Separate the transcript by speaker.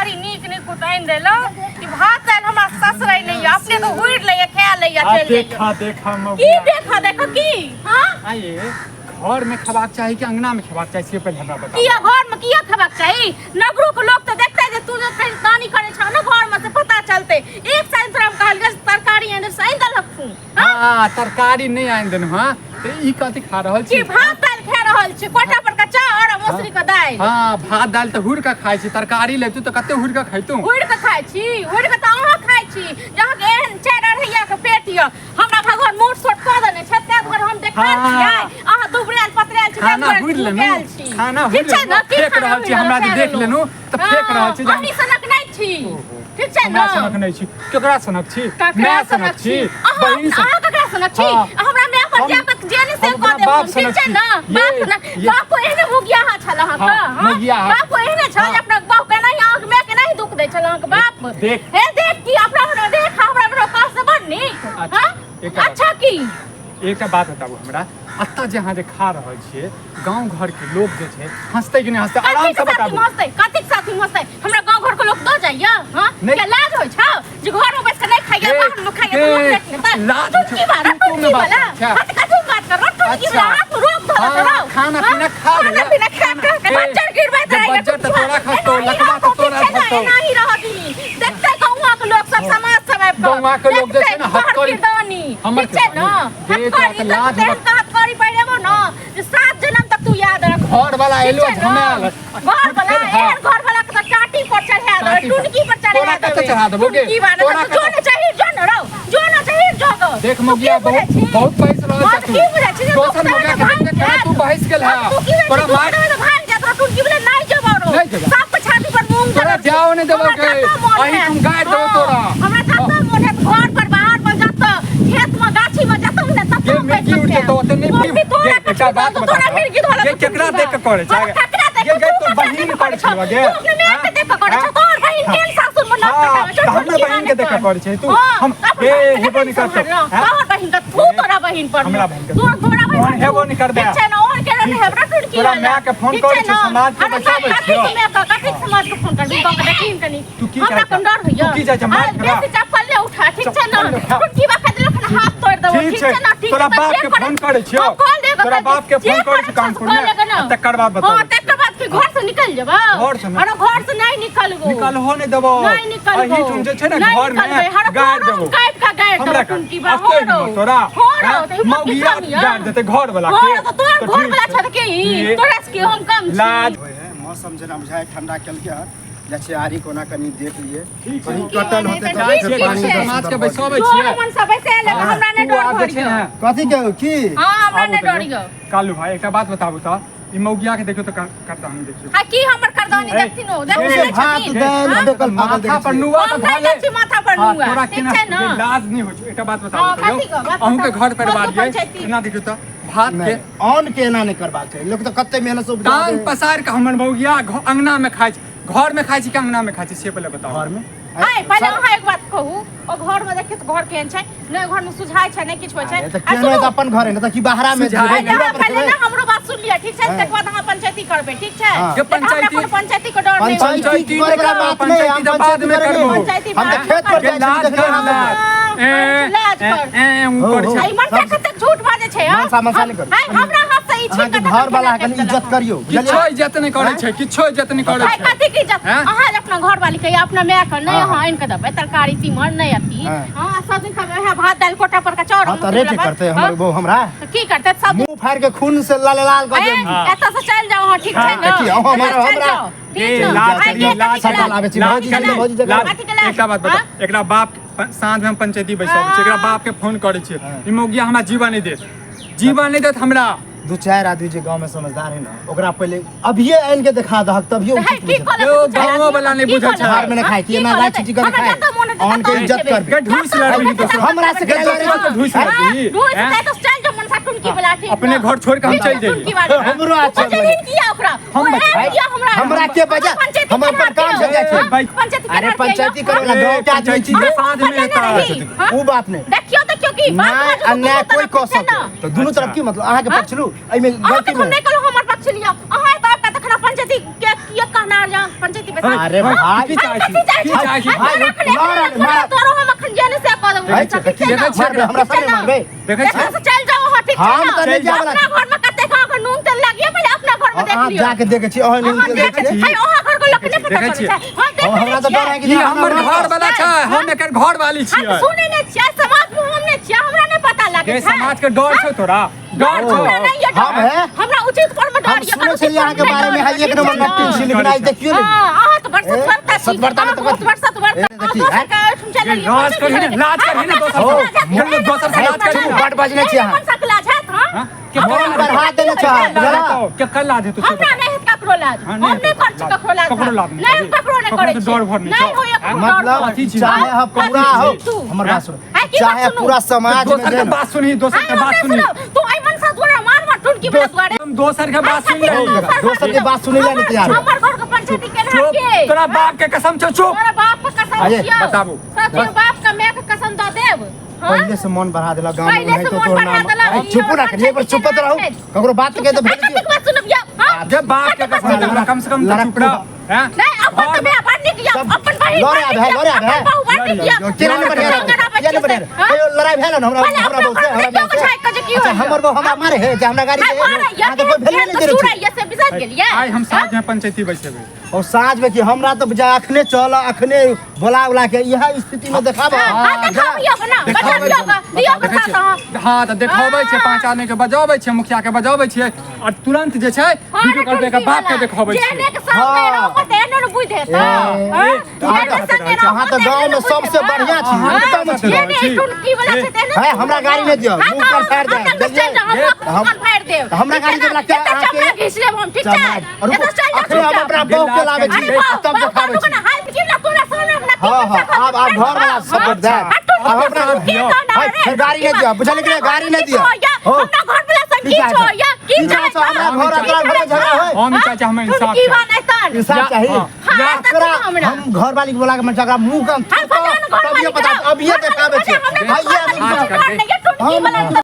Speaker 1: तरकारी नीक नीक उताइन देलो कि भात दाल हमरा ससरै नहीं अपने तो हुइर ले खा ले चल
Speaker 2: देखा देखा
Speaker 1: की देखा देखो की हां
Speaker 2: आइए घर में खबाक चाहिए कि अंगना में खबाक चाहिए से पहले हमरा बताओ
Speaker 1: किया घर में किया खबाक चाहिए नगरों के लोग तो देखते हैं जे तू जो खरीदारी करे छ ना घर में से पता चलते एक साल तोरा कहल गस तरकारी अंदर से आइन दलक फू
Speaker 2: हां तरकारी नहीं आइन देन हां तो ई कथि खा रहल छी
Speaker 1: की भात दाल खा रहल छी कोटा पर का चाउर और मौसरी का दाल
Speaker 2: हां भात दाल तो हुड़ का खाइ छी तरकारी लेतू तो कते हुड़ का खाइतू
Speaker 1: हुड़ का खाइ छी हुड़ का त अहाँ खाइ छी जहां के एहन चार अढ़ैया के पेट य हमरा भगवान मोट सोट क देने छते घर हम देखा छियै अहाँ दुबरेल पतरेल छी
Speaker 2: खाना हुड़ लेनु खाना हुड़ लेनु फेक रहल छी हमरा जे देख लेनु त फेक रहल छी
Speaker 1: अही सनक नै छी ठीक छै ना
Speaker 2: सनक नै छी केकरा सनक छी मैं सनक छी बहिन
Speaker 1: अहाँ केकरा सनक छी हमरा मैं पर जापत जेने से क देब ठीक छै ना बाप सनक बाप को एहने हो गया हा छला हा बाप को एहने छ अपना बाप के नहीं आंख में के नहीं दुख दे छला के बाप
Speaker 2: देख
Speaker 1: हे देख की अपना देख हमरा पास से बन्नी हां अच्छा की
Speaker 2: एकटा बात बताबू हमरा अत्ता जे अहाँ जे खा रहल छियै गांव घर के लोग जे छै हंसते कि नहीं हंसते आराम से बताबू
Speaker 1: हंसते कथि साथी हंसते हमरा गांव घर के लोग दो जाइया हां क्या लाज होय छ जे घर में बैठ के नहीं खाइया बाहर में खाइया
Speaker 2: लाज
Speaker 1: की बात तू की वाला हट कथि बात कर रट की वाला तू रोक दो
Speaker 2: खाना पीना खा ले
Speaker 1: खाना पीना खा के बच्चा गिरबै
Speaker 2: बच्चा तो तोरा खस्तो लखवा तो तोरा खस्तो
Speaker 1: नहीं रहती देखते गांव के लोग सब समाज सब
Speaker 2: गांव के लोग जे छै ना हटकरी
Speaker 1: हमर छै ना हटकरी लाज हटकरी पड़ेबो ना जे 7 जन्म तक तू याद रख
Speaker 2: घर वाला एलो झमेल
Speaker 1: घर वाला के टाटी पर चढ़ा दे टुनकी पर चढ़ा दे
Speaker 2: तोरा चढ़ा देबो के
Speaker 1: की बात जो न चाहिए जो न रहो जो न चाहिए जो
Speaker 2: देख मुगिया बहुत पैसा रहल छ तू दोसर मुगिया के देख तू बहस गेल है तोरा मार
Speaker 1: भाग जा तोरा टुनकी बोले नहीं जबो रो सब पे छाती पर मूंग
Speaker 2: तोरा जाओ नहीं देबो के अही तुम गाड़ देबो तोरा
Speaker 1: हमरा खत्म मोने घर पर बाहर पर जात खेत में गाछी में जात ने तब
Speaker 2: ये मैं की उठे तो ओते नहीं एकटा बात बता ये केकरा देख के करे छै ये गई तो बहिन करे छै लगे
Speaker 1: मैं के देख के करे छ तोर बहिन केन सासुर में नाक कटावे छ
Speaker 2: हमरा बहिन के देख के करे छै तू हम ए हेबो नहीं करतो
Speaker 1: तोर बहिन का तू तोरा बहिन पर
Speaker 2: हमरा बहिन के
Speaker 1: तोर घोड़ा बहिन
Speaker 2: हेबो नहीं कर दे
Speaker 1: छै ना और के रहे हमरा टुटकी
Speaker 2: तोरा मैं के फोन करे छ समाज के बचावे छ
Speaker 1: मैं कथि समाज के फोन कर दी तो देखिन कनी
Speaker 2: तू की
Speaker 1: हमरा कंडर होइया
Speaker 2: तू की जाय छ मार
Speaker 1: बेसी चप्पल ले उठा ठीक छै ना टुटकी बा खदले खन हाथ तोड़ देबो ठीक छै ना ठीक
Speaker 2: तोरा बाप के फोन करे छ तोरा बाप के फोन करे छ कानपुर में तकर बाद बता
Speaker 1: हां तकर बाद के घर से निकल जेबो अरे घर से नहीं निकलबो
Speaker 2: निकल हो नहीं देबो
Speaker 1: नहीं निकलबो
Speaker 2: अही तुम जे छै ना घर में गाड़ देबो
Speaker 1: काट का गाड़ देबो टुटकी बा हो
Speaker 2: तोरा
Speaker 1: मौगिया
Speaker 2: गाड़ देते घर वाला
Speaker 1: के तो तोर घर वाला छत के ही तोरा के हम कम छी
Speaker 3: लाज मौसम जना बुझाय ठंडा केल के जैसे आरी कोना कनी देख लिए कहीं कटल होते तो
Speaker 2: पानी समाज के बैसाबै छियै
Speaker 1: मन सब बैसे ले हमरा ने डर भरियो
Speaker 3: कथि के की
Speaker 1: हां हमरा ने डरियो
Speaker 2: कालू भाई एकटा बात बताबू त ई मौगिया के देखियो त करता हम देखियो
Speaker 1: हां की हमर करदानी देखथिन हो देखले
Speaker 3: भात दाल बेकल
Speaker 2: माथा पर नुआ त भाले
Speaker 1: माथा पर नुआ
Speaker 2: तोरा
Speaker 1: ठीक छै ना
Speaker 2: लाज नहीं होय एकटा बात बताबू अहूं के घर परिवार ये एना देखियो त भात के
Speaker 3: ऑन के एना नहीं करबा छै लोग त कते मेहनत से
Speaker 2: टांग पसार के हमर मौगिया अंगना में खाइ छै घर में खाइ छी कि अंगना में खाइ छी से पहले बताओ
Speaker 3: घर में
Speaker 1: हाय पहले अहाँ एक बात कहू ओ घर में देखिए तो घर केहन छै ने घर में सुझाय छै ने किछ होय छै
Speaker 3: त केना त अपन घर है न त की बाहरा में
Speaker 1: पहले ना हमरो बात सुन लिया ठीक छै तक बाद अहाँ पंचायती करबे ठीक छै
Speaker 2: के
Speaker 1: पंचायती को डर नहीं
Speaker 3: पंचायती करे का बात नहीं हम
Speaker 2: बाद में करबो
Speaker 3: हम त खेत पर जाय छी
Speaker 1: लाज कर
Speaker 2: ऊपर छै
Speaker 1: मन से कते झूठ बाजे छै
Speaker 3: समस्या नहीं कर
Speaker 1: हमरा हाथ से ई छै
Speaker 3: घर वाला के इज्जत करियो
Speaker 2: किछो इज्जत नहीं करे छै किछो इज्जत नहीं करे छै
Speaker 1: कथि की इज्जत अहाँ अपना घर वाली के अपना मैं कर नहीं अहाँ इनके दबे तरकारी तीमन नहीं आती हां सब दिन खाबे है भात दाल कोटा पर का चाउर
Speaker 3: हां त रेट करते हमर वो हमरा
Speaker 1: तो की करते सब
Speaker 3: मुंह फाड़ के खून से लाल लाल कर दे
Speaker 1: एता से चल जाओ हां ठीक छै ना
Speaker 2: एकटा बात बता एकरा बाप साँझ में पंचायती बैसाबै छै एकरा बाप के फोन करे छै ई मौगिया हमरा जीवन नहीं देत हमरा
Speaker 3: दो चार आदमी जे गांव में समझदार है ना ओकरा पहले अभिये आइन के दिखा दहक तभियो
Speaker 2: गांव वाला नहीं बुझै छै
Speaker 3: घर में खाइ की ना रात चिकन खाइ ऑन के इज्जत कर
Speaker 2: के ढूस लड़बी तो
Speaker 3: हमरा से के
Speaker 2: ढूस लड़बी
Speaker 1: तो चल जो मन साटुन की बोला ठीक
Speaker 2: अपने घर छोड़ के हम चल जाइए
Speaker 3: हमरो अच्छा
Speaker 1: किया ओकरा
Speaker 3: हमरा के बजा हमर पर काम से जाय छै अरे पंचायती करे ला गांव के आदमी छी
Speaker 2: साँझ में एता
Speaker 3: वो बात नहीं
Speaker 1: देखियो की बात
Speaker 3: अन्याय कोई कह सके तो दोनों तरफ की मतलब अहाँ के पक्ष लू एमे गलती
Speaker 1: नहीं करो हमर पक्ष लिया अहाँ त आपका तखना पंचायती पंचायती के कहना जा पंचायती पे
Speaker 3: अरे भाई
Speaker 2: की चाहे
Speaker 1: तोरो हम अखन जाने से कह देबो
Speaker 3: हमरा सामने मारबे
Speaker 2: देखै छी
Speaker 1: चल जाओ हो ठीक
Speaker 3: हम त नहीं जा वाला
Speaker 1: अपना घर में कते का नून तेल लागिए पहले अपना घर में देख
Speaker 3: आप
Speaker 1: लियो
Speaker 3: जाके देखे छी ओहन नहीं देखे छी
Speaker 1: भाई ओहा घर को लोग नहीं पता चले छै
Speaker 3: हमरा तो डर है कि
Speaker 2: ई हमर घर वाला छै हम एकर घर वाली
Speaker 1: हम
Speaker 2: छियै
Speaker 1: सुने ने छियै समाज में हम ने छियै हमरा नहीं पता लागे
Speaker 2: ये समाज के डर छौ तोरा डर छौ
Speaker 3: हम है
Speaker 1: हमरा उचित कर्म
Speaker 3: हम सुने छलिए अहाँ के बारे में है एक नंबर नट्टी सिलगनाई देखियो ने
Speaker 1: हां तो वर्षत में तो वर्षत
Speaker 2: लाज करही ना दोसर से लाज करही
Speaker 3: बाट बजने छी अहाँ
Speaker 1: सकला छै हां
Speaker 3: के मन बढ़ा देने छ
Speaker 2: के कर लाज तू
Speaker 1: हमरा नहीं ककरो लाज हम नहीं कर छी ककरो लाज नहीं ककरो नहीं करे
Speaker 2: डर भर
Speaker 1: नहीं हो एक
Speaker 3: मतलब चाहे हम पूरा हो हमर बात सुन चाहे पूरा समाज में
Speaker 2: दोसर के बात सुनी दोसर के बात सुनी
Speaker 1: तू आई मन सा तोरा मार टुनकी में दुआरे
Speaker 2: हम दोसर के बात सुन ले
Speaker 3: दोसर के बात सुने नहीं तैयार
Speaker 1: हमर घर के पंचायती के ना के
Speaker 2: तोरा बाप के कसम छौ चुप
Speaker 1: तोरा बाप के कसम छियै
Speaker 2: बताबू
Speaker 1: सच्चे बाप का मैं के कसम द देब
Speaker 3: पहले से मन बढ़ा देला गांव में
Speaker 1: पहले
Speaker 3: नहीं
Speaker 1: से
Speaker 3: तो
Speaker 1: मन
Speaker 3: तोर
Speaker 1: बढ़ा देला।
Speaker 3: नाम चुप ना कर एक बार चुप तो रहो ककरो बात के तो भेज दियो
Speaker 1: बात सुनबिया हां
Speaker 2: जब बाप के कसम तोरा कम से कम चुप रह हैं
Speaker 1: नहीं अपन में अपन नहीं किया अपन भाई
Speaker 3: लड़े आ भाई केना नहीं बढ़े ये नहीं बढ़े ए लड़ाई भेल ना हमरा बोल से अच्छा हमर बो हमरा मारे है जे हमरा गाड़ी से आ तो कोई भेल नहीं करे
Speaker 1: पूरा ये से बिसात गेलिए
Speaker 2: आई हम साथ में पंचायती बैसेबे
Speaker 3: और साँझ में कि हमरा तो जा अखने चल अखने बोला उला के यह स्थिति में देखाबो
Speaker 2: हाँ तो देखाबै छै पांच आदमी के बजाबै छै मुखिया के बजाबै छै और तुरंत जे छै वीडियो कॉल पे के बाप के देखाबै छै
Speaker 3: अहाँ तो गांव में सबसे बढ़िया छी है हमरा गाड़ी नहीं दियो मुंह पर फाड़ दे हमरा गाड़ी देला क्या आके ठीक है अखने हम अपना बहू के लावे छी तब देखाबै छी हां अब घर वाला सपोर्ट दे अब अपना गाड़ी नहीं दियो बुझल कि गाड़ी नहीं दियो
Speaker 1: हमरा घर वाला संगी छो या की चाहे
Speaker 3: हमरा घर तोरा घर झगड़ा होय
Speaker 2: हम चाचा हम इंसाफ
Speaker 1: की बात है तर
Speaker 3: इंसाफ चाहिए हम घर वाली के बोला के मन झगड़ा मुंह कम तब ये पता अब ये देखावे छी भैया
Speaker 1: हम